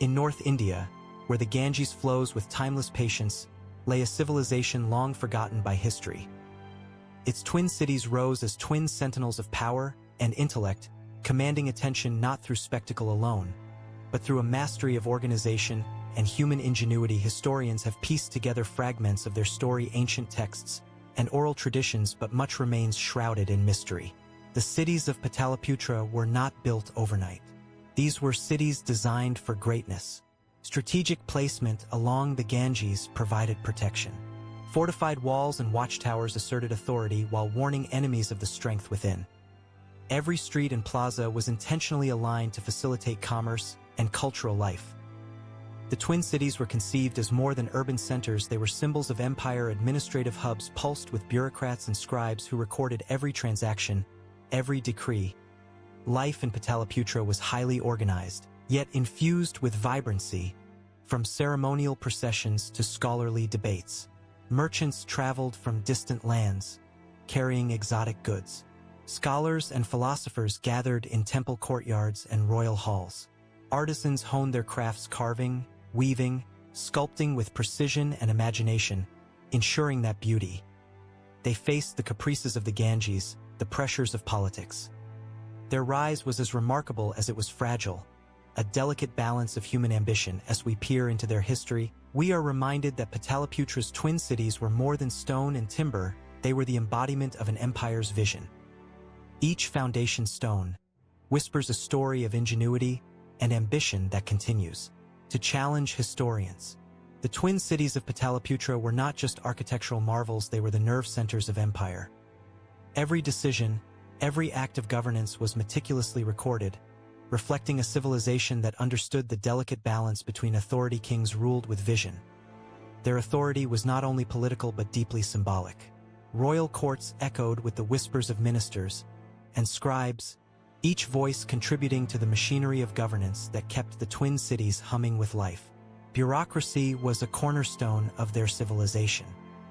In North India, where the Ganges flows with timeless patience, lay a civilization long forgotten by history. Its twin cities rose as twin sentinels of power and intellect, commanding attention not through spectacle alone, but through a mastery of organization and human ingenuity. Historians have pieced together fragments of their story, ancient texts, and oral traditions, but much remains shrouded in mystery. The cities of Pataliputra were not built overnight. These were cities designed for greatness. Strategic placement along the Ganges provided protection. Fortified walls and watchtowers asserted authority while warning enemies of the strength within. Every street and plaza was intentionally aligned to facilitate commerce and cultural life. The twin cities were conceived as more than urban centers. They were symbols of empire, administrative hubs pulsed with bureaucrats and scribes who recorded every transaction, every decree. Life in Pataliputra was highly organized, yet infused with vibrancy. From ceremonial processions to scholarly debates, merchants traveled from distant lands, carrying exotic goods. Scholars and philosophers gathered in temple courtyards and royal halls. Artisans honed their crafts, carving, weaving, sculpting with precision and imagination, ensuring that beauty. They faced the caprices of the Ganges, the pressures of politics. Their rise was as remarkable as it was fragile, a delicate balance of human ambition. As we peer into their history, we are reminded that Pataliputra's twin cities were more than stone and timber. They were the embodiment of an empire's vision. Each foundation stone whispers a story of ingenuity and ambition that continues to challenge historians. The twin cities of Pataliputra were not just architectural marvels, they were the nerve centers of empire. Every decision, every act of governance was meticulously recorded, reflecting a civilization that understood the delicate balance between authority. Kings ruled with vision. Their authority was not only political but deeply symbolic. Royal courts echoed with the whispers of ministers and scribes, each voice contributing to the machinery of governance that kept the twin cities humming with life. Bureaucracy was a cornerstone of their civilization.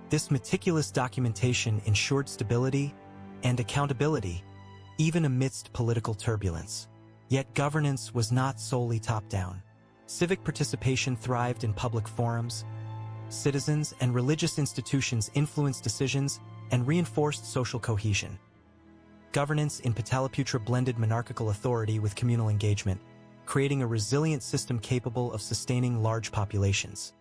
This meticulous documentation ensured stability and accountability, even amidst political turbulence. Yet governance was not solely top-down. Civic participation thrived in public forums. Citizens and religious institutions influenced decisions and reinforced social cohesion. Governance in Pataliputra blended monarchical authority with communal engagement, creating a resilient system capable of sustaining large populations.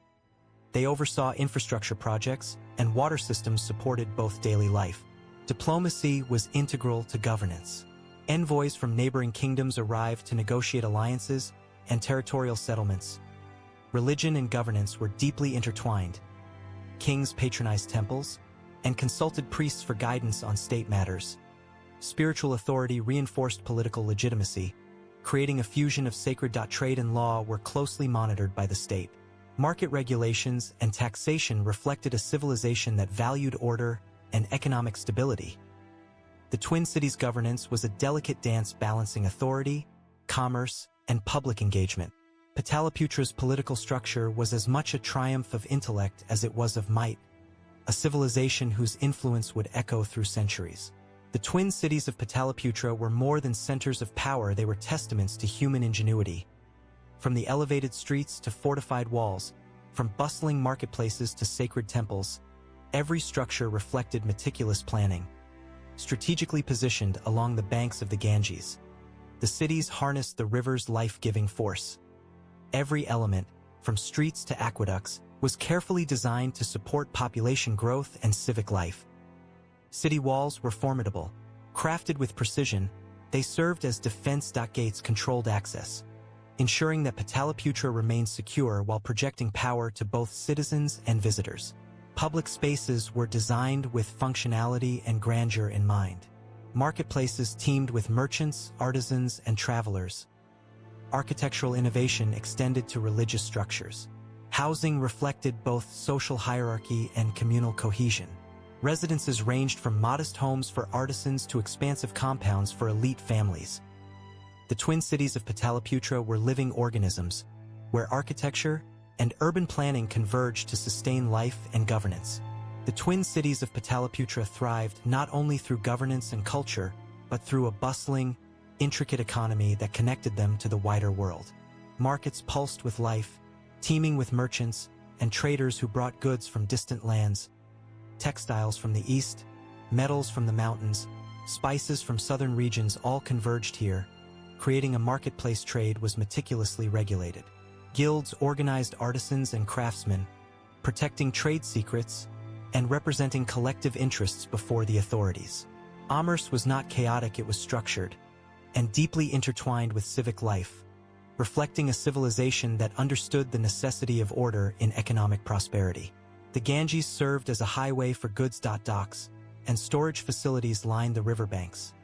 They oversaw infrastructure projects, and water systems supported both daily life. Diplomacy was integral to governance. Envoys from neighboring kingdoms arrived to negotiate alliances and territorial settlements. Religion and governance were deeply intertwined. Kings patronized temples and consulted priests for guidance on state matters. Spiritual authority reinforced political legitimacy, creating a fusion of sacred. Trade and law were closely monitored by the state. Market regulations and taxation reflected a civilization that valued order and economic stability. The twin cities' governance was a delicate dance balancing authority, commerce, and public engagement. Pataliputra's political structure was as much a triumph of intellect as it was of might, a civilization whose influence would echo through centuries. The twin cities of Pataliputra were more than centers of power, they were testaments to human ingenuity. From the elevated streets to fortified walls, from bustling marketplaces to sacred temples, every structure reflected meticulous planning. Strategically positioned along the banks of the Ganges, the cities harnessed the river's life-giving force. Every element, from streets to aqueducts, was carefully designed to support population growth and civic life. City walls were formidable. Crafted with precision, they served as defense. Gates controlled access, ensuring that Pataliputra remained secure while projecting power to both citizens and visitors. Public spaces were designed with functionality and grandeur in mind. Marketplaces teemed with merchants, artisans, and travelers. Architectural innovation extended to religious structures. Housing reflected both social hierarchy and communal cohesion. Residences ranged from modest homes for artisans to expansive compounds for elite families. The twin cities of Pataliputra were living organisms, where architecture and urban planning converged to sustain life and governance. The twin cities of Pataliputra thrived not only through governance and culture, but through a bustling, intricate economy that connected them to the wider world. Markets pulsed with life, teeming with merchants and traders who brought goods from distant lands, textiles from the east, metals from the mountains, spices from southern regions all converged here. Creating a marketplace trade was meticulously regulated. Guilds organized artisans and craftsmen, protecting trade secrets and representing collective interests before the authorities. Commerce was not chaotic, it was structured and deeply intertwined with civic life, reflecting a civilization that understood the necessity of order in economic prosperity. The Ganges served as a highway for goods. Docks and storage facilities lined the riverbanks.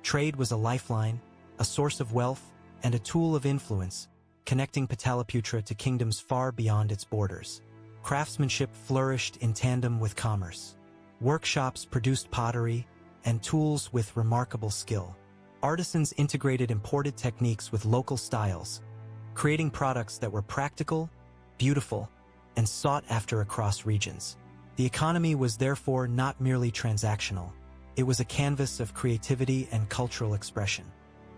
Trade was a lifeline, a source of wealth, and a tool of influence, connecting Pataliputra to kingdoms far beyond its borders. Craftsmanship flourished in tandem with commerce. Workshops produced pottery and tools with remarkable skill. Artisans integrated imported techniques with local styles, creating products that were practical, beautiful, and sought after across regions. The economy was therefore not merely transactional. It was a canvas of creativity and cultural expression.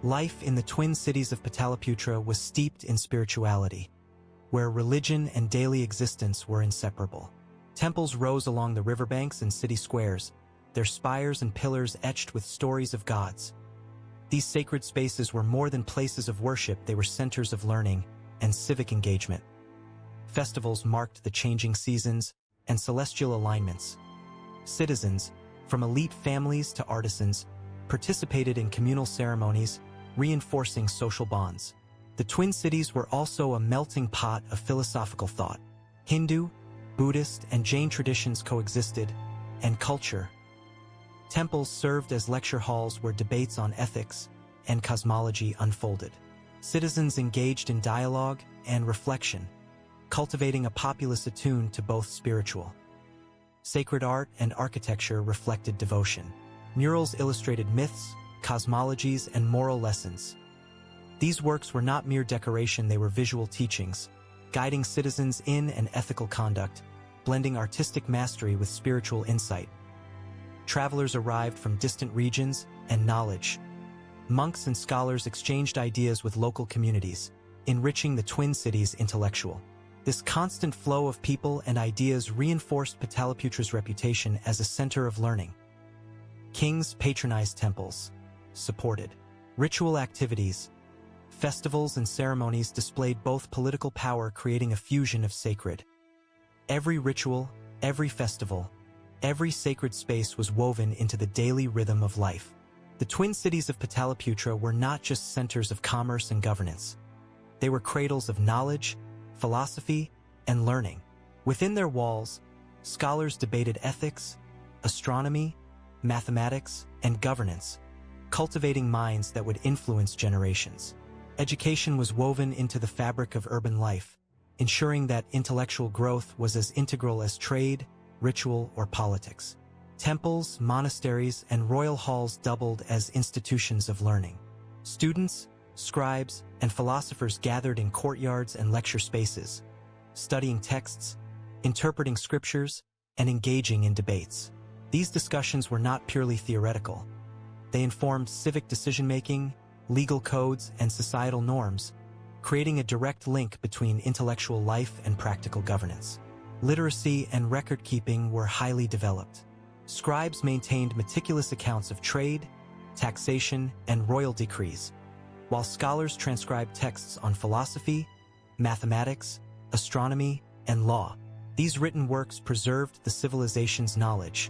Life in the twin cities of Pataliputra was steeped in spirituality, where religion and daily existence were inseparable. Temples rose along the riverbanks and city squares, their spires and pillars etched with stories of gods. These sacred spaces were more than places of worship, they were centers of learning and civic engagement. Festivals marked the changing seasons and celestial alignments. Citizens, from elite families to artisans, participated in communal ceremonies, reinforcing social bonds. The twin cities were also a melting pot of philosophical thought. Hindu, Buddhist, and Jain traditions coexisted, and culture. Temples served as lecture halls where debates on ethics and cosmology unfolded. Citizens engaged in dialogue and reflection, cultivating a populace attuned to both spiritual. Sacred art and architecture reflected devotion. Murals illustrated myths, cosmologies, and moral lessons. These works were not mere decoration, they were visual teachings, guiding citizens in an ethical conduct, blending artistic mastery with spiritual insight. Travelers arrived from distant regions and knowledge. Monks and scholars exchanged ideas with local communities, enriching the twin cities' intellectual. This constant flow of people and ideas reinforced Pataliputra's reputation as a center of learning. Kings patronized temples, supported ritual activities. Festivals and ceremonies displayed both political power, creating a fusion of sacred. Every ritual, every festival, every sacred space was woven into the daily rhythm of life. The twin cities of Pataliputra were not just centers of commerce and governance. They were cradles of knowledge, philosophy, and learning. Within their walls, scholars debated ethics, astronomy, mathematics, and governance, cultivating minds that would influence generations. Education was woven into the fabric of urban life, ensuring that intellectual growth was as integral as trade, ritual, or politics. Temples, monasteries, and royal halls doubled as institutions of learning. Students, scribes, and philosophers gathered in courtyards and lecture spaces, studying texts, interpreting scriptures, and engaging in debates. These discussions were not purely theoretical. They informed civic decision-making, legal codes, and societal norms, creating a direct link between intellectual life and practical governance. Literacy and record-keeping were highly developed. Scribes maintained meticulous accounts of trade, taxation, and royal decrees, while scholars transcribed texts on philosophy, mathematics, astronomy, and law. These written works preserved the civilization's knowledge,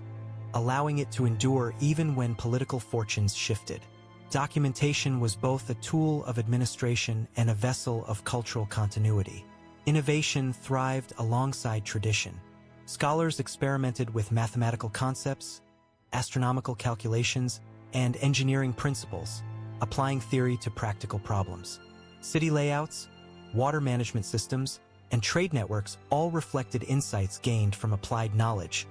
allowing it to endure even when political fortunes shifted. Documentation was both a tool of administration and a vessel of cultural continuity. Innovation thrived alongside tradition. Scholars experimented with mathematical concepts, astronomical calculations, and engineering principles, applying theory to practical problems. City layouts, water management systems, and trade networks all reflected insights gained from applied knowledge,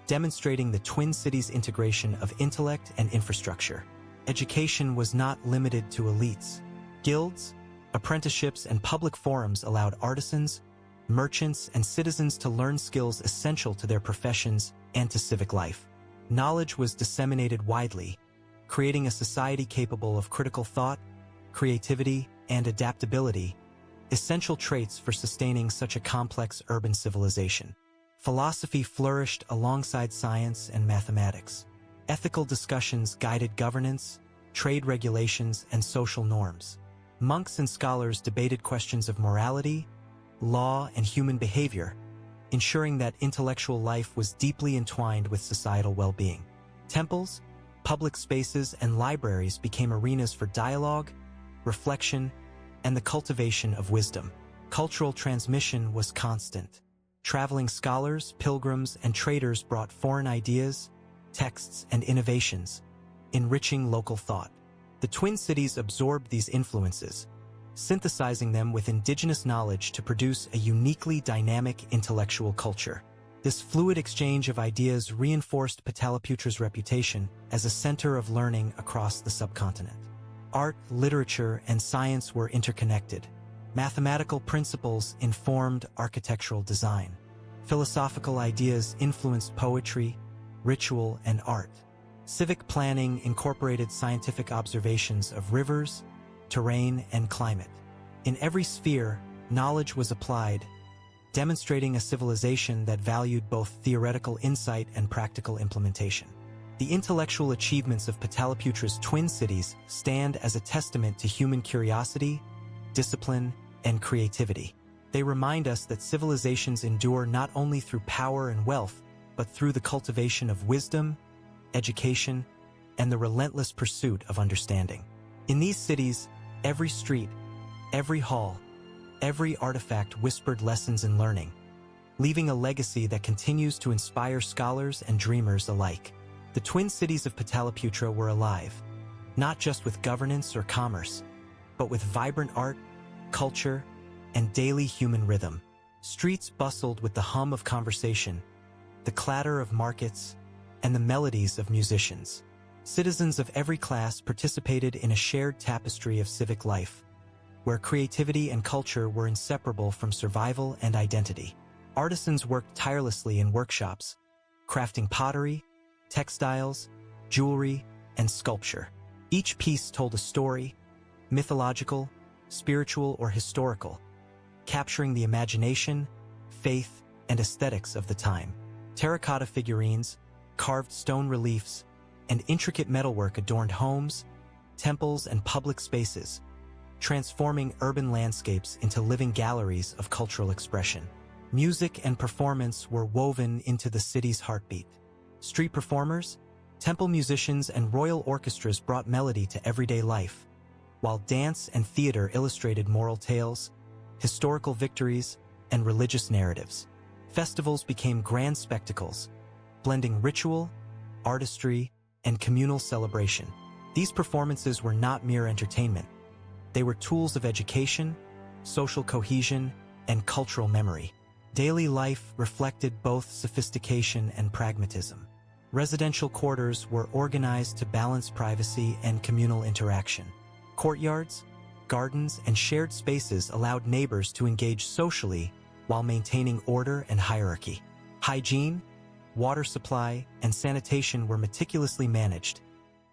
demonstrating the twin cities' integration of intellect and infrastructure. Education was not limited to elites. Guilds, apprenticeships, and public forums allowed artisans, merchants, and citizens to learn skills essential to their professions and to civic life. Knowledge was disseminated widely, creating a society capable of critical thought, creativity, and adaptability, essential traits for sustaining such a complex urban civilization. Philosophy flourished alongside science and mathematics. Ethical discussions guided governance, trade regulations, and social norms. Monks and scholars debated questions of morality, law, and human behavior, ensuring that intellectual life was deeply entwined with societal well-being. Temples, public spaces, and libraries became arenas for dialogue, reflection, and the cultivation of wisdom. Cultural transmission was constant. Traveling scholars, pilgrims, and traders brought foreign ideas, texts, and innovations, enriching local thought. The Twin Cities absorbed these influences, synthesizing them with indigenous knowledge to produce a uniquely dynamic intellectual culture. This fluid exchange of ideas reinforced Pataliputra's reputation as a center of learning across the subcontinent. Art, literature, and science were interconnected. Mathematical principles informed architectural design. Philosophical ideas influenced poetry, ritual, and art. Civic planning incorporated scientific observations of rivers, terrain, and climate. In every sphere, knowledge was applied, demonstrating a civilization that valued both theoretical insight and practical implementation. The intellectual achievements of Pataliputra's Twin Cities stand as a testament to human curiosity, discipline, and creativity. They remind us that civilizations endure not only through power and wealth, but through the cultivation of wisdom, education, and the relentless pursuit of understanding. In these cities, every street, every hall, every artifact whispered lessons in learning, leaving a legacy that continues to inspire scholars and dreamers alike. The Twin Cities of Pataliputra were alive, not just with governance or commerce, but with vibrant art, culture, and daily human rhythm. Streets bustled with the hum of conversation, the clatter of markets, and the melodies of musicians. Citizens of every class participated in a shared tapestry of civic life, where creativity and culture were inseparable from survival and identity. Artisans worked tirelessly in workshops, crafting pottery, textiles, jewelry, and sculpture. Each piece told a story, mythological, spiritual, or historical, capturing the imagination, faith, and aesthetics of the time. Terracotta figurines, carved stone reliefs, and intricate metalwork adorned homes, temples, and public spaces, transforming urban landscapes into living galleries of cultural expression. Music and performance were woven into the city's heartbeat. Street performers, temple musicians, and royal orchestras brought melody to everyday life, while dance and theater illustrated moral tales, historical victories, and religious narratives. Festivals became grand spectacles, blending ritual, artistry, and communal celebration. These performances were not mere entertainment. They were tools of education, social cohesion, and cultural memory. Daily life reflected both sophistication and pragmatism. Residential quarters were organized to balance privacy and communal interaction. Courtyards, gardens, and shared spaces allowed neighbors to engage socially while maintaining order and hierarchy. Hygiene, water supply, and sanitation were meticulously managed,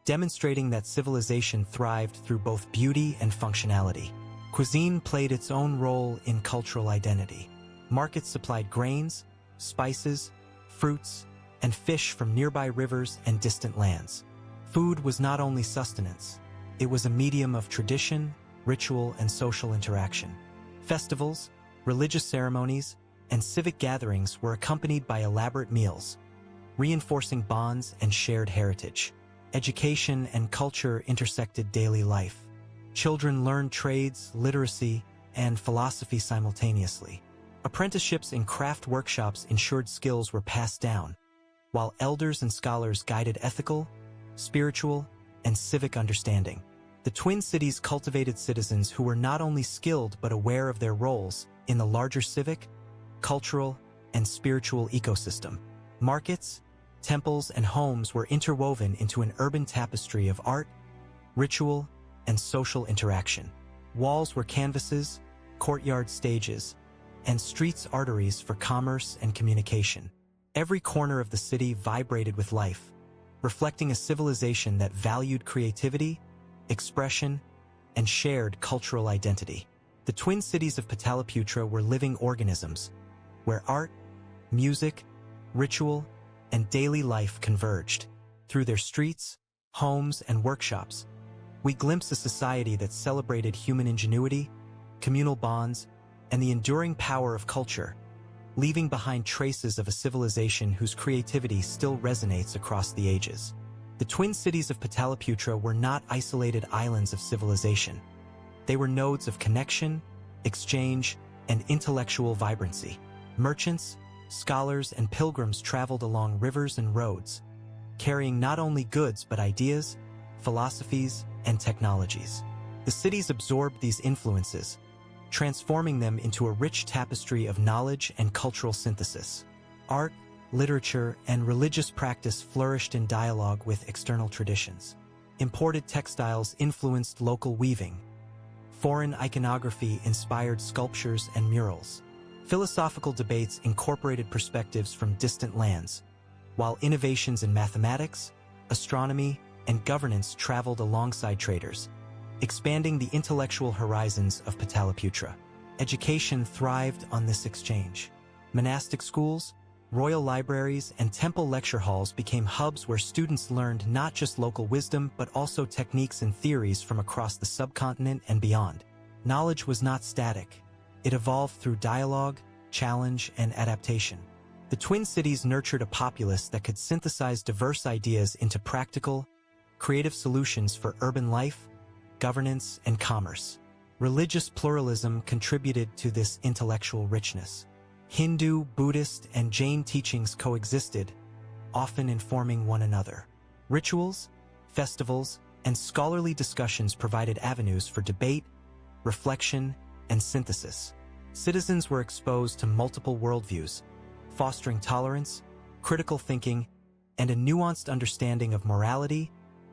demonstrating that civilization thrived through both beauty and functionality. Cuisine played its own role in cultural identity. Markets supplied grains, spices, fruits, and fish from nearby rivers and distant lands. Food was not only sustenance, it was a medium of tradition, ritual, and social interaction. Festivals, religious ceremonies, and civic gatherings were accompanied by elaborate meals, reinforcing bonds and shared heritage. Education and culture intersected daily life. Children learned trades, literacy, and philosophy simultaneously. Apprenticeships in craft workshops ensured skills were passed down, while elders and scholars guided ethical, spiritual, and civic understanding. The Twin Cities cultivated citizens who were not only skilled but aware of their roles in the larger civic, cultural, and spiritual ecosystem. Markets, temples, and homes were interwoven into an urban tapestry of art, ritual, and social interaction. Walls were canvases, courtyards stages, and streets arteries for commerce and communication. Every corner of the city vibrated with life, reflecting a civilization that valued creativity, expression, and shared cultural identity. The twin cities of Pataliputra were living organisms, where art, music, ritual, and daily life converged. Through their streets, homes, and workshops, we glimpse a society that celebrated human ingenuity, communal bonds, and the enduring power of culture, leaving behind traces of a civilization whose creativity still resonates across the ages. The twin cities of Pataliputra were not isolated islands of civilization. They were nodes of connection, exchange, and intellectual vibrancy. Merchants, scholars, and pilgrims traveled along rivers and roads, carrying not only goods but ideas, philosophies, and technologies. The cities absorbed these influences, transforming them into a rich tapestry of knowledge and cultural synthesis. Art, literature, and religious practice flourished in dialogue with external traditions. Imported textiles influenced local weaving. Foreign iconography inspired sculptures and murals. Philosophical debates incorporated perspectives from distant lands, while innovations in mathematics, astronomy, and governance traveled alongside traders, expanding the intellectual horizons of Pataliputra. Education thrived on this exchange. Monastic schools, royal libraries, and temple lecture halls became hubs where students learned not just local wisdom but also techniques and theories from across the subcontinent and beyond. Knowledge was not static. It evolved through dialogue, challenge, and adaptation. The twin cities nurtured a populace that could synthesize diverse ideas into practical, creative solutions for urban life, governance, and commerce. Religious pluralism contributed to this intellectual richness. Hindu, Buddhist, and Jain teachings coexisted, often informing one another. Rituals, festivals, and scholarly discussions provided avenues for debate, reflection, and synthesis. Citizens were exposed to multiple worldviews, fostering tolerance, critical thinking, and a nuanced understanding of morality,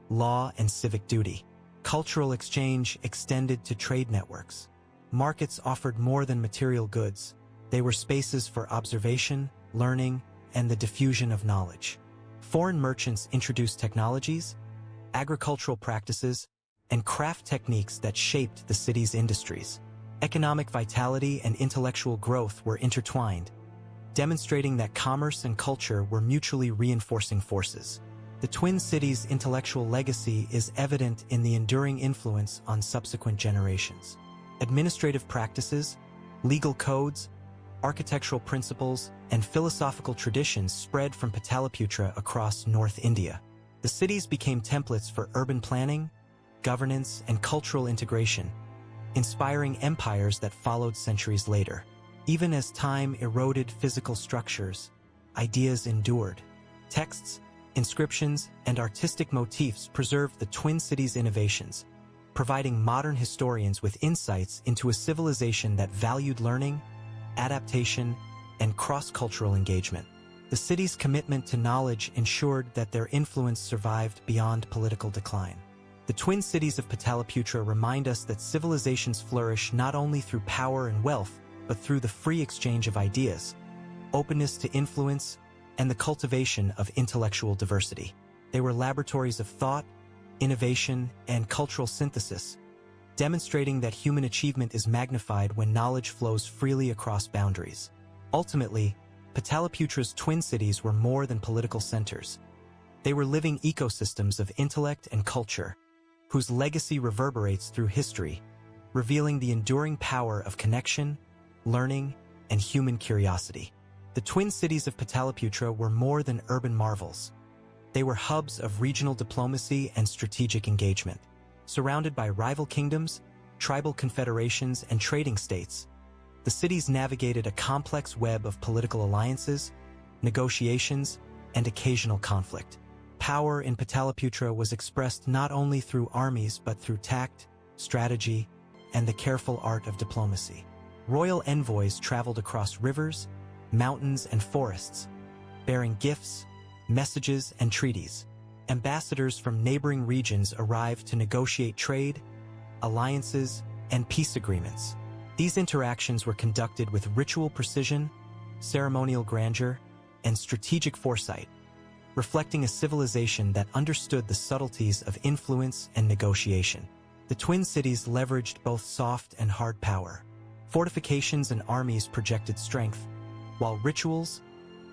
law, and civic duty. Cultural exchange extended to trade networks. Markets offered more than material goods. They were spaces for observation, learning, and the diffusion of knowledge. Foreign merchants introduced technologies, agricultural practices, and craft techniques that shaped the city's industries. Economic vitality and intellectual growth were intertwined, demonstrating that commerce and culture were mutually reinforcing forces. The Twin Cities' intellectual legacy is evident in the enduring influence on subsequent generations. Administrative practices, legal codes, architectural principles, and philosophical traditions spread from Pataliputra across North India. The cities became templates for urban planning, governance, and cultural integration, inspiring empires that followed centuries later. Even as time eroded physical structures, ideas endured. Texts, inscriptions, and artistic motifs preserved the Twin Cities' innovations, providing modern historians with insights into a civilization that valued learning, adaptation, and cross-cultural engagement. The city's commitment to knowledge ensured that their influence survived beyond political decline. The Twin Cities of Pataliputra remind us that civilizations flourish not only through power and wealth, but through the free exchange of ideas, openness to influence, and the cultivation of intellectual diversity. They were laboratories of thought, innovation, and cultural synthesis, demonstrating that human achievement is magnified when knowledge flows freely across boundaries. Ultimately, Pataliputra's twin cities were more than political centers. They were living ecosystems of intellect and culture, whose legacy reverberates through history, revealing the enduring power of connection, learning, and human curiosity. The Twin Cities of Pataliputra were more than urban marvels. They were hubs of regional diplomacy and strategic engagement. Surrounded by rival kingdoms, tribal confederations, and trading states, the cities navigated a complex web of political alliances, negotiations, and occasional conflict. Power in Pataliputra was expressed not only through armies but through tact, strategy, and the careful art of diplomacy. Royal envoys traveled across rivers, mountains, and forests, bearing gifts, messages, and treaties. Ambassadors from neighboring regions arrived to negotiate trade, alliances, and peace agreements. These interactions were conducted with ritual precision, ceremonial grandeur, and strategic foresight, reflecting a civilization that understood the subtleties of influence and negotiation. The Twin Cities leveraged both soft and hard power. Fortifications and armies projected strength, while rituals,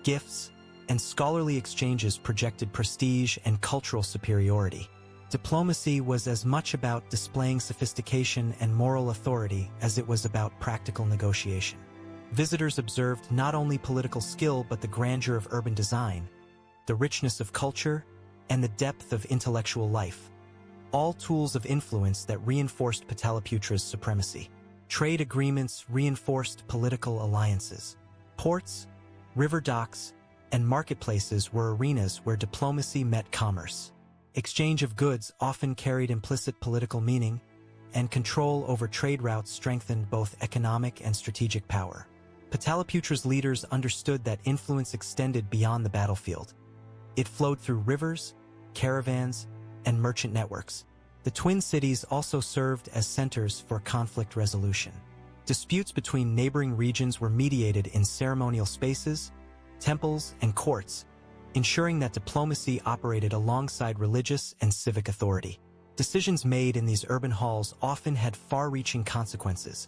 gifts, and scholarly exchanges projected prestige and cultural superiority. Diplomacy was as much about displaying sophistication and moral authority as it was about practical negotiation. Visitors observed not only political skill but the grandeur of urban design, the richness of culture, and the depth of intellectual life, all tools of influence that reinforced Pataliputra's supremacy. Trade agreements reinforced political alliances. Ports, river docks, and marketplaces were arenas where diplomacy met commerce. Exchange of goods often carried implicit political meaning, and control over trade routes strengthened both economic and strategic power. Pataliputra's leaders understood that influence extended beyond the battlefield. It flowed through rivers, caravans, and merchant networks. The twin cities also served as centers for conflict resolution. Disputes between neighboring regions were mediated in ceremonial spaces, temples, and courts, ensuring that diplomacy operated alongside religious and civic authority. Decisions made in these urban halls often had far-reaching consequences,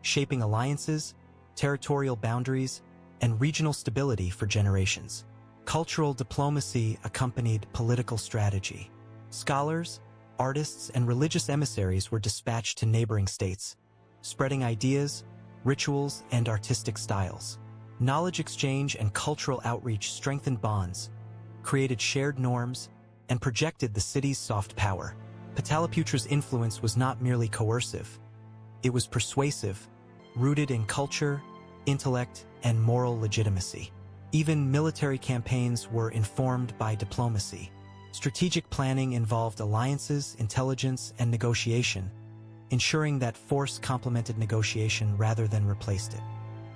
shaping alliances, territorial boundaries, and regional stability for generations. Cultural diplomacy accompanied political strategy. Scholars, artists, and religious emissaries were dispatched to neighboring states, spreading ideas, rituals, and artistic styles. Knowledge exchange and cultural outreach strengthened bonds, created shared norms, and projected the city's soft power. Pataliputra's influence was not merely coercive. It was persuasive, rooted in culture, intellect, and moral legitimacy. Even military campaigns were informed by diplomacy. Strategic planning involved alliances, intelligence, and negotiation, ensuring that force complemented negotiation rather than replaced it.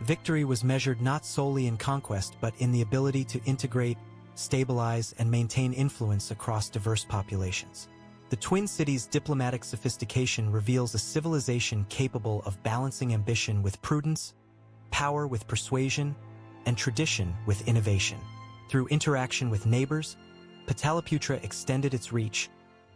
Victory was measured not solely in conquest but in the ability to integrate, stabilize, and maintain influence across diverse populations. The Twin Cities' diplomatic sophistication reveals a civilization capable of balancing ambition with prudence, power with persuasion, and tradition with innovation. Through interaction with neighbors, Pataliputra extended its reach,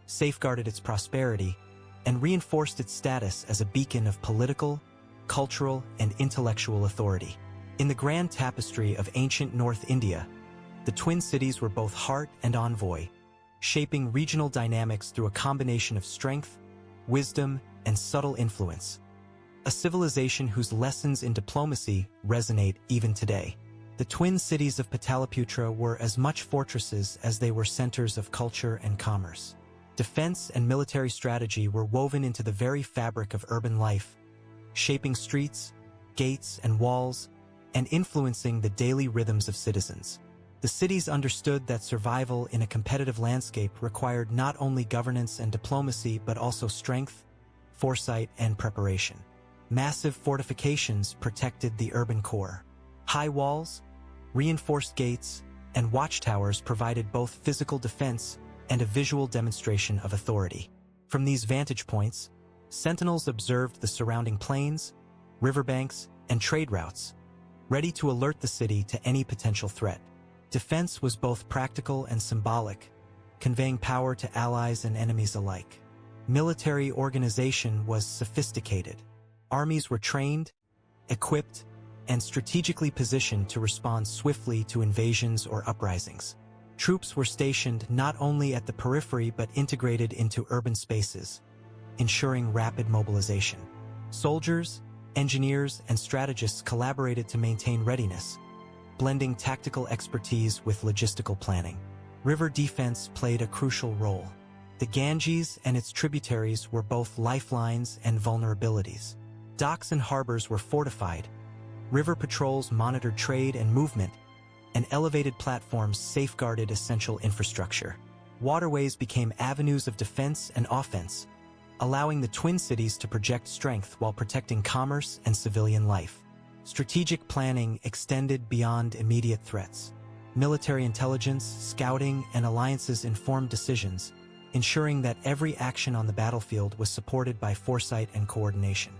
safeguarded its prosperity, and reinforced its status as a beacon of political, cultural, and intellectual authority. In the grand tapestry of ancient North India, the Twin Cities were both heart and envoy, shaping regional dynamics through a combination of strength, wisdom, and subtle influence. A civilization whose lessons in diplomacy resonate even today. The Twin Cities of Pataliputra were as much fortresses as they were centers of culture and commerce. Defense and military strategy were woven into the very fabric of urban life, shaping streets, gates, and walls, and influencing the daily rhythms of citizens. The cities understood that survival in a competitive landscape required not only governance and diplomacy but also strength, foresight, and preparation. Massive fortifications protected the urban core. High walls, reinforced gates, and watchtowers provided both physical defense and a visual demonstration of authority. From these vantage points, sentinels observed the surrounding plains, riverbanks, and trade routes, ready to alert the city to any potential threat. Defense was both practical and symbolic, conveying power to allies and enemies alike. Military organization was sophisticated. Armies were trained, equipped, and strategically positioned to respond swiftly to invasions or uprisings. Troops were stationed not only at the periphery but integrated into urban spaces, ensuring rapid mobilization. Soldiers, engineers, and strategists collaborated to maintain readiness, blending tactical expertise with logistical planning. River defense played a crucial role. The Ganges and its tributaries were both lifelines and vulnerabilities. Docks and harbors were fortified, river patrols monitored trade and movement, and elevated platforms safeguarded essential infrastructure. Waterways became avenues of defense and offense, allowing the Twin Cities to project strength while protecting commerce and civilian life. Strategic planning extended beyond immediate threats. Military intelligence, scouting, and alliances informed decisions, ensuring that every action on the battlefield was supported by foresight and coordination.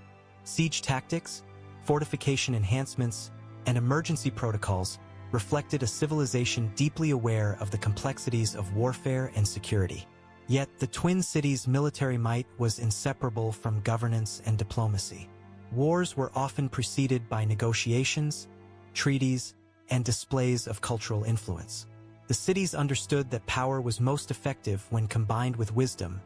Siege tactics, fortification enhancements, and emergency protocols reflected a civilization deeply aware of the complexities of warfare and security. Yet the Twin Cities' military might was inseparable from governance and diplomacy. Wars were often preceded by negotiations, treaties, and displays of cultural influence. The cities understood that power was most effective when combined with wisdom,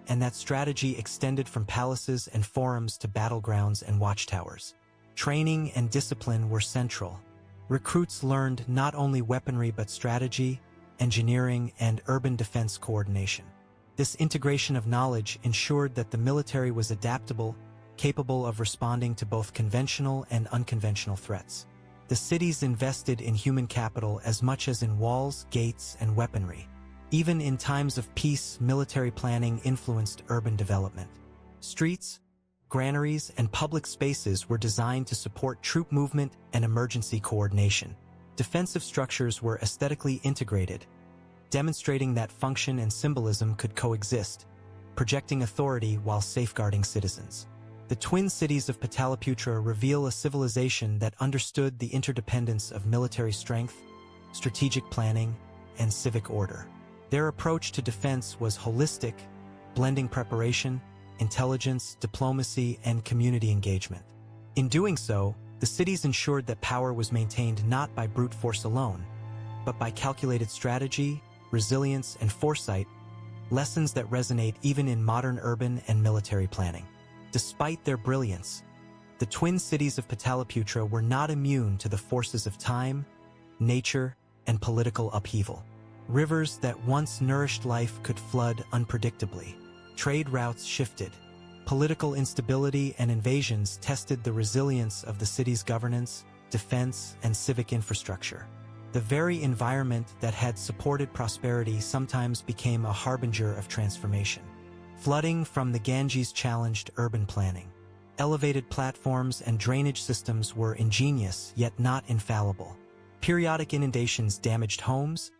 and that strategy extended from palaces and forums to battlegrounds and watchtowers. Training and discipline were central. Recruits learned not only weaponry but strategy, engineering, and urban defense coordination. This integration of knowledge ensured that the military was adaptable, capable of responding to both conventional and unconventional threats. The cities invested in human capital as much as in walls, gates, and weaponry. Even in times of peace, military planning influenced urban development. Streets, granaries, and public spaces were designed to support troop movement and emergency coordination. Defensive structures were aesthetically integrated, demonstrating that function and symbolism could coexist, projecting authority while safeguarding citizens. The twin cities of Pataliputra reveal a civilization that understood the interdependence of military strength, strategic planning, and civic order. Their approach to defense was holistic, blending preparation, intelligence, diplomacy, and community engagement. In doing so, the cities ensured that power was maintained not by brute force alone, but by calculated strategy, resilience, and foresight, lessons that resonate even in modern urban and military planning. Despite their brilliance, the twin cities of Pataliputra were not immune to the forces of time, nature, and political upheaval. Rivers that once nourished life could flood unpredictably. Trade routes shifted. Political instability and invasions tested the resilience of the city's governance, defense, and civic infrastructure. The very environment that had supported prosperity sometimes became a harbinger of transformation. Flooding from the Ganges challenged urban planning. Elevated platforms and drainage systems were ingenious yet not infallible. Periodic inundations damaged homes,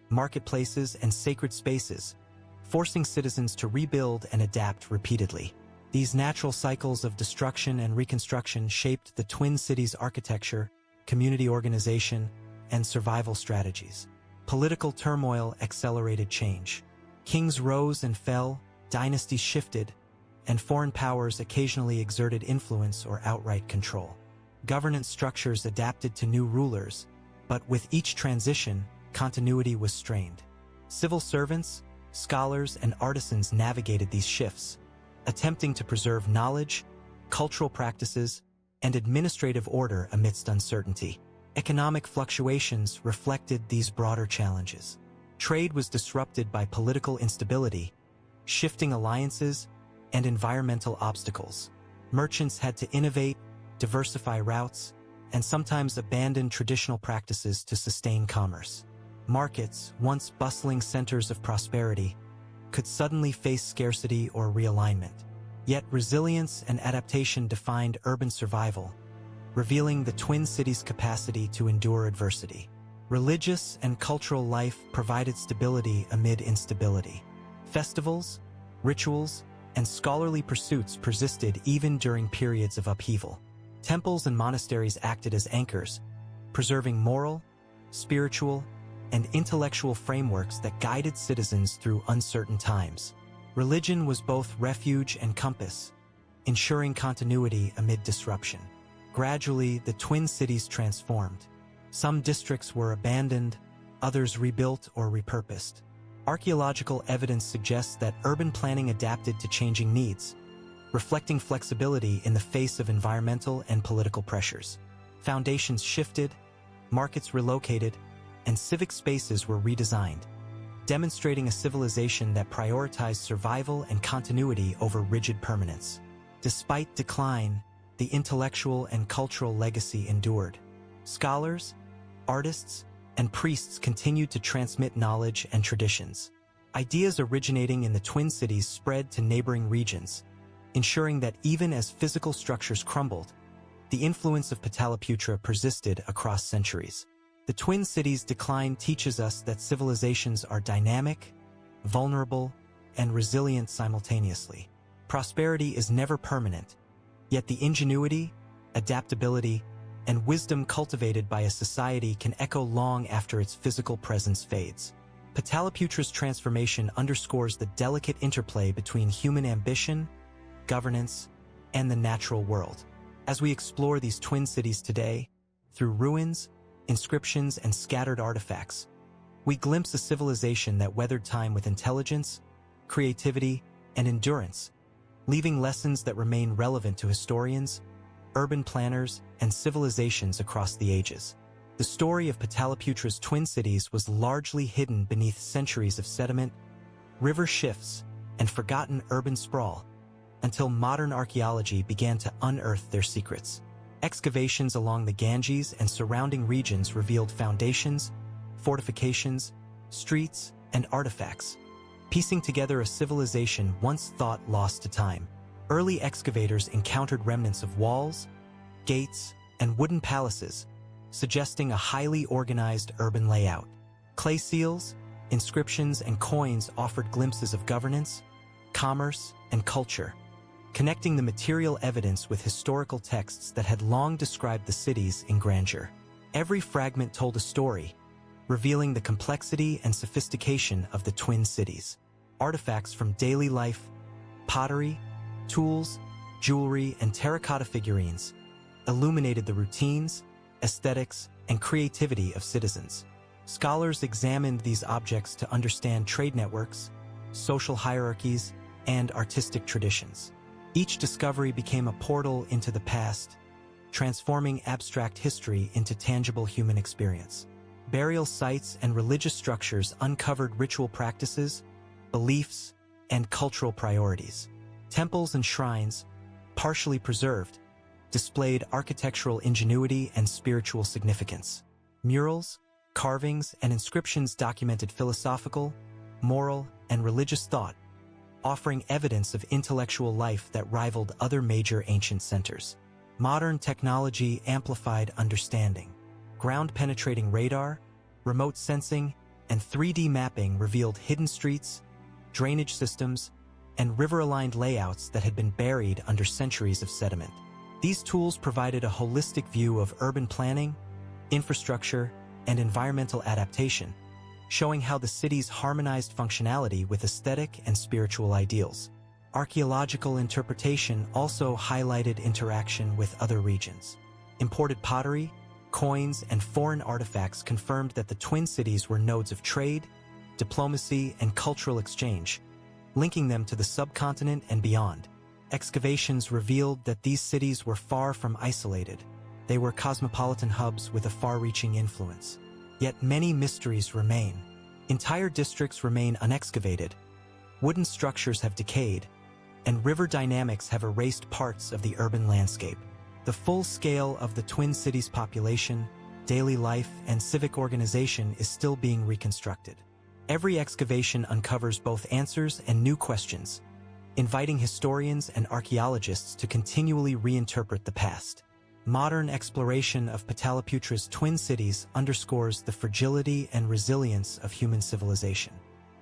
marketplaces, and sacred spaces, forcing citizens to rebuild and adapt repeatedly. These natural cycles of destruction and reconstruction shaped the twin cities' architecture, community organization, and survival strategies. Political turmoil accelerated change. Kings rose and fell, dynasties shifted, and foreign powers occasionally exerted influence or outright control. Governance structures adapted to new rulers, but with each transition, continuity was strained. Civil servants, scholars, and artisans navigated these shifts, attempting to preserve knowledge, cultural practices, and administrative order amidst uncertainty. Economic fluctuations reflected these broader challenges. Trade was disrupted by political instability, shifting alliances, and environmental obstacles. Merchants had to innovate, diversify routes, and sometimes abandon traditional practices to sustain commerce. Markets, once bustling centers of prosperity, could suddenly face scarcity or realignment. Yet resilience and adaptation defined urban survival, revealing the twin cities' capacity to endure adversity. Religious and cultural life provided stability amid instability. Festivals, rituals, and scholarly pursuits persisted even during periods of upheaval. Temples and monasteries acted as anchors, preserving moral, spiritual, and intellectual frameworks that guided citizens through uncertain times. Religion was both refuge and compass, ensuring continuity amid disruption. Gradually, the twin cities transformed. Some districts were abandoned, others rebuilt or repurposed. Archaeological evidence suggests that urban planning adapted to changing needs, reflecting flexibility in the face of environmental and political pressures. Foundations shifted, markets relocated, and civic spaces were redesigned, demonstrating a civilization that prioritized survival and continuity over rigid permanence. Despite decline, the intellectual and cultural legacy endured. Scholars, artists, and priests continued to transmit knowledge and traditions. Ideas originating in the twin cities spread to neighboring regions, ensuring that even as physical structures crumbled, the influence of Pataliputra persisted across centuries. The twin cities' decline teaches us that civilizations are dynamic, vulnerable, and resilient simultaneously. Prosperity is never permanent, yet the ingenuity, adaptability, and wisdom cultivated by a society can echo long after its physical presence fades. Pataliputra's transformation underscores the delicate interplay between human ambition, governance, and the natural world. As we explore these twin cities today, through ruins, inscriptions, and scattered artifacts, we glimpse a civilization that weathered time with intelligence, creativity, and endurance, leaving lessons that remain relevant to historians, urban planners, and civilizations across the ages. The story of Pataliputra's twin cities was largely hidden beneath centuries of sediment, river shifts, and forgotten urban sprawl, until modern archaeology began to unearth their secrets. Excavations along the Ganges and surrounding regions revealed foundations, fortifications, streets, and artifacts, piecing together a civilization once thought lost to time. Early excavators encountered remnants of walls, gates, and wooden palaces, suggesting a highly organized urban layout. Clay seals, inscriptions, and coins offered glimpses of governance, commerce, and culture, connecting the material evidence with historical texts that had long described the cities in grandeur. Every fragment told a story, revealing the complexity and sophistication of the twin cities. Artifacts from daily life, pottery, tools, jewelry, and terracotta figurines illuminated the routines, aesthetics, and creativity of citizens. Scholars examined these objects to understand trade networks, social hierarchies, and artistic traditions. Each discovery became a portal into the past, transforming abstract history into tangible human experience. Burial sites and religious structures uncovered ritual practices, beliefs, and cultural priorities. Temples and shrines, partially preserved, displayed architectural ingenuity and spiritual significance. Murals, carvings, and inscriptions documented philosophical, moral, and religious thought, offering evidence of intellectual life that rivaled other major ancient centers. Modern technology amplified understanding. Ground-penetrating radar, remote sensing, and 3D mapping revealed hidden streets, drainage systems, and river-aligned layouts that had been buried under centuries of sediment. These tools provided a holistic view of urban planning, infrastructure, and environmental adaptation, showing how the cities harmonized functionality with aesthetic and spiritual ideals. Archaeological interpretation also highlighted interaction with other regions. Imported pottery, coins, and foreign artifacts confirmed that the twin cities were nodes of trade, diplomacy, and cultural exchange, linking them to the subcontinent and beyond. Excavations revealed that these cities were far from isolated. They were cosmopolitan hubs with a far-reaching influence. Yet many mysteries remain. Entire districts remain unexcavated, wooden structures have decayed, and river dynamics have erased parts of the urban landscape. The full scale of the twin cities' population, daily life, and civic organization is still being reconstructed. Every excavation uncovers both answers and new questions, inviting historians and archaeologists to continually reinterpret the past. Modern exploration of Pataliputra's twin cities underscores the fragility and resilience of human civilization.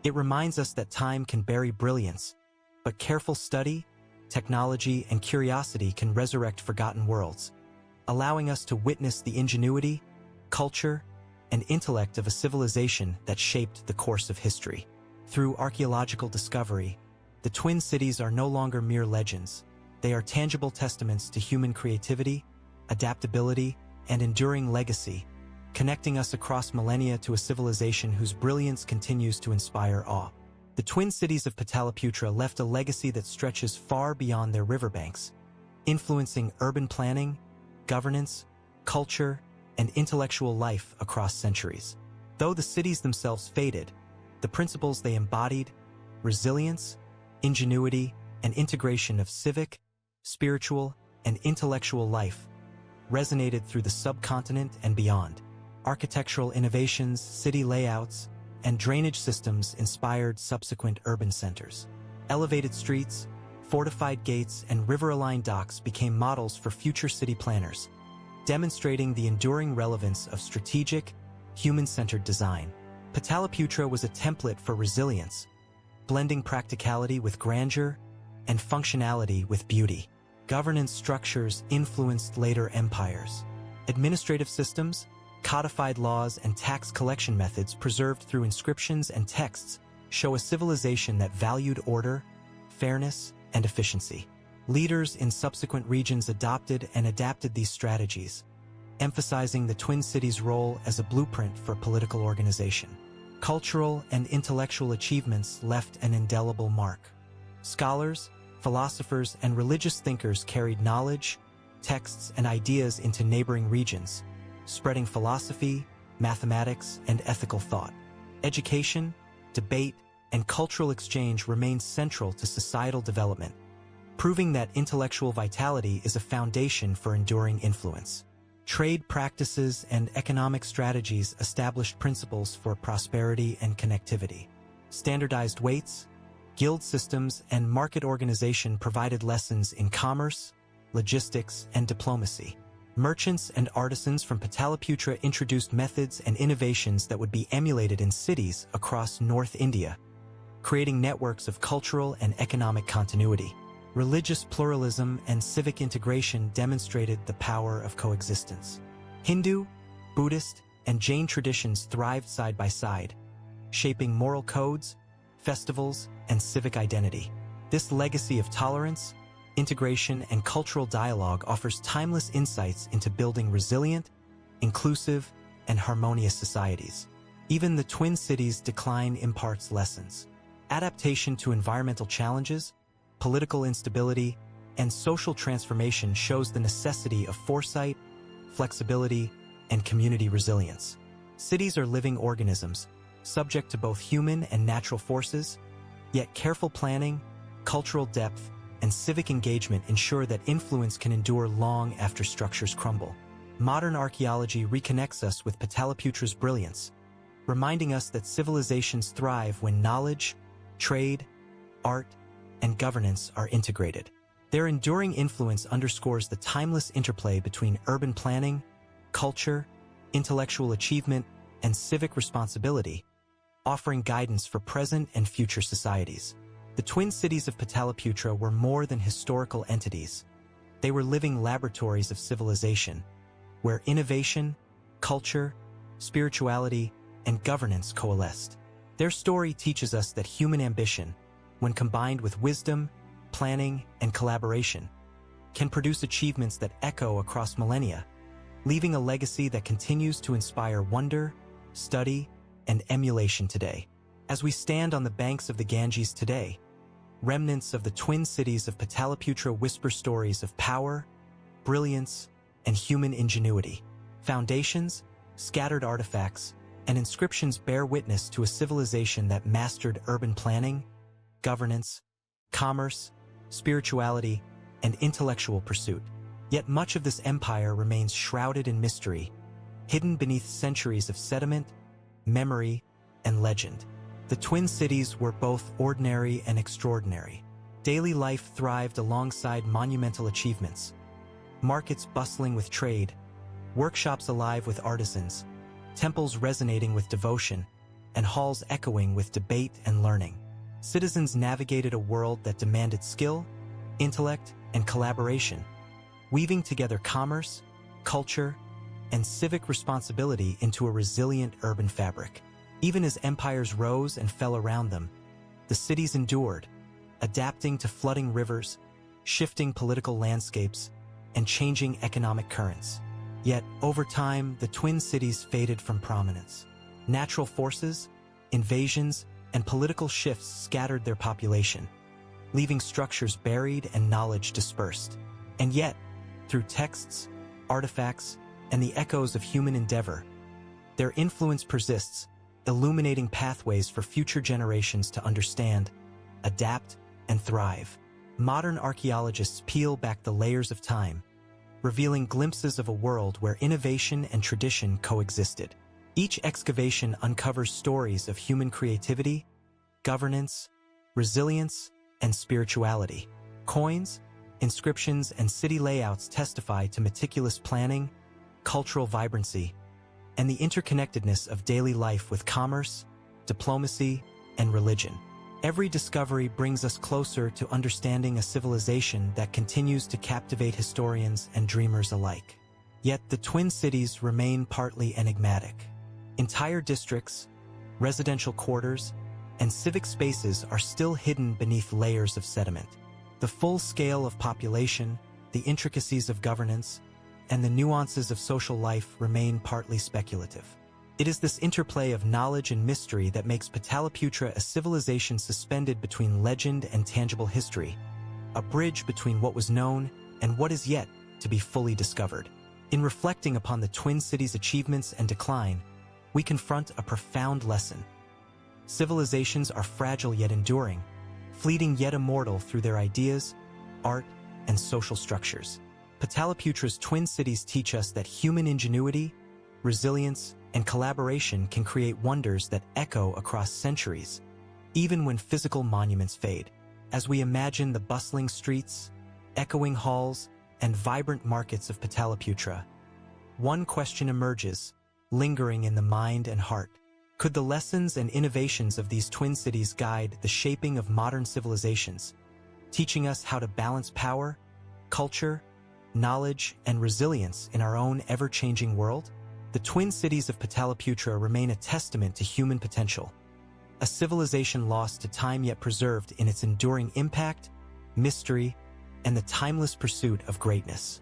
It reminds us that time can bury brilliance, but careful study, technology, and curiosity can resurrect forgotten worlds, allowing us to witness the ingenuity, culture, and intellect of a civilization that shaped the course of history. Through archaeological discovery, the twin cities are no longer mere legends. They are tangible testaments to human creativity, adaptability, and enduring legacy, connecting us across millennia to a civilization whose brilliance continues to inspire awe. The twin cities of Pataliputra left a legacy that stretches far beyond their riverbanks, influencing urban planning, governance, culture, and intellectual life across centuries. Though the cities themselves faded, the principles they embodied, resilience, ingenuity, and integration of civic, spiritual, and intellectual life, resonated through the subcontinent and beyond. Architectural innovations, city layouts, and drainage systems inspired subsequent urban centers. Elevated streets, fortified gates, and river-aligned docks became models for future city planners, demonstrating the enduring relevance of strategic, human-centered design. Pataliputra was a template for resilience, blending practicality with grandeur and functionality with beauty. Governance structures influenced later empires. Administrative systems, codified laws, and tax collection methods preserved through inscriptions and texts show a civilization that valued order, fairness, and efficiency. Leaders in subsequent regions adopted and adapted these strategies, emphasizing the Twin Cities' role as a blueprint for political organization. Cultural and intellectual achievements left an indelible mark. Scholars, philosophers, and religious thinkers carried knowledge, texts, and ideas into neighboring regions, spreading philosophy, mathematics, and ethical thought. Education, debate, and cultural exchange remained central to societal development, proving that intellectual vitality is a foundation for enduring influence. Trade practices and economic strategies established principles for prosperity and connectivity. Standardized weights, guild systems, and market organization provided lessons in commerce, logistics, and diplomacy. Merchants and artisans from Pataliputra introduced methods and innovations that would be emulated in cities across North India, creating networks of cultural and economic continuity. Religious pluralism and civic integration demonstrated the power of coexistence. Hindu, Buddhist, and Jain traditions thrived side by side, shaping moral codes, festivals, and civic identity. This legacy of tolerance, integration, and cultural dialogue offers timeless insights into building resilient, inclusive, and harmonious societies. Even the Twin Cities' decline imparts lessons. Adaptation to environmental challenges, political instability, and social transformation shows the necessity of foresight, flexibility, and community resilience. Cities are living organisms, subject to both human and natural forces, yet careful planning, cultural depth, and civic engagement ensure that influence can endure long after structures crumble. Modern archaeology reconnects us with Pataliputra's brilliance, reminding us that civilizations thrive when knowledge, trade, art, and governance are integrated. Their enduring influence underscores the timeless interplay between urban planning, culture, intellectual achievement, and civic responsibility, offering guidance for present and future societies. The Twin Cities of Pataliputra were more than historical entities. They were living laboratories of civilization, where innovation, culture, spirituality, and governance coalesced. Their story teaches us that human ambition, when combined with wisdom, planning, and collaboration, can produce achievements that echo across millennia, leaving a legacy that continues to inspire wonder, study, and emulation today. As we stand on the banks of the Ganges today, remnants of the Twin Cities of Pataliputra whisper stories of power, brilliance, and human ingenuity. Foundations, scattered artifacts, and inscriptions bear witness to a civilization that mastered urban planning, governance, commerce, spirituality, and intellectual pursuit. Yet much of this empire remains shrouded in mystery, hidden beneath centuries of sediment, memory, and legend. The Twin Cities were both ordinary and extraordinary. Daily life thrived alongside monumental achievements, markets bustling with trade, workshops alive with artisans, temples resonating with devotion, and halls echoing with debate and learning. Citizens navigated a world that demanded skill, intellect, and collaboration, weaving together commerce, culture, and civic responsibility into a resilient urban fabric. Even as empires rose and fell around them, the cities endured, adapting to flooding rivers, shifting political landscapes, and changing economic currents. Yet, over time, the Twin Cities faded from prominence. Natural forces, invasions, and political shifts scattered their population, leaving structures buried and knowledge dispersed. And yet, through texts, artifacts, and the echoes of human endeavor, their influence persists, illuminating pathways for future generations to understand, adapt, and thrive. Modern archaeologists peel back the layers of time, revealing glimpses of a world where innovation and tradition coexisted. Each excavation uncovers stories of human creativity, governance, resilience, and spirituality. Coins, inscriptions, and city layouts testify to meticulous planning, cultural vibrancy, and the interconnectedness of daily life with commerce, diplomacy, and religion. Every discovery brings us closer to understanding a civilization that continues to captivate historians and dreamers alike. Yet the Twin Cities remain partly enigmatic. Entire districts, residential quarters, and civic spaces are still hidden beneath layers of sediment. The full scale of population, the intricacies of governance, and the nuances of social life remain partly speculative. It is this interplay of knowledge and mystery that makes Pataliputra a civilization suspended between legend and tangible history, a bridge between what was known and what is yet to be fully discovered. In reflecting upon the Twin Cities' achievements and decline, we confront a profound lesson. Civilizations are fragile yet enduring, fleeting yet immortal through their ideas, art, and social structures. Pataliputra's Twin Cities teach us that human ingenuity, resilience, and collaboration can create wonders that echo across centuries, even when physical monuments fade. As we imagine the bustling streets, echoing halls, and vibrant markets of Pataliputra, one question emerges, lingering in the mind and heart. Could the lessons and innovations of these Twin Cities guide the shaping of modern civilizations, teaching us how to balance power, culture, knowledge, and resilience in our own ever-changing world? The Twin Cities of Pataliputra remain a testament to human potential, a civilization lost to time yet preserved in its enduring impact, mystery, and the timeless pursuit of greatness.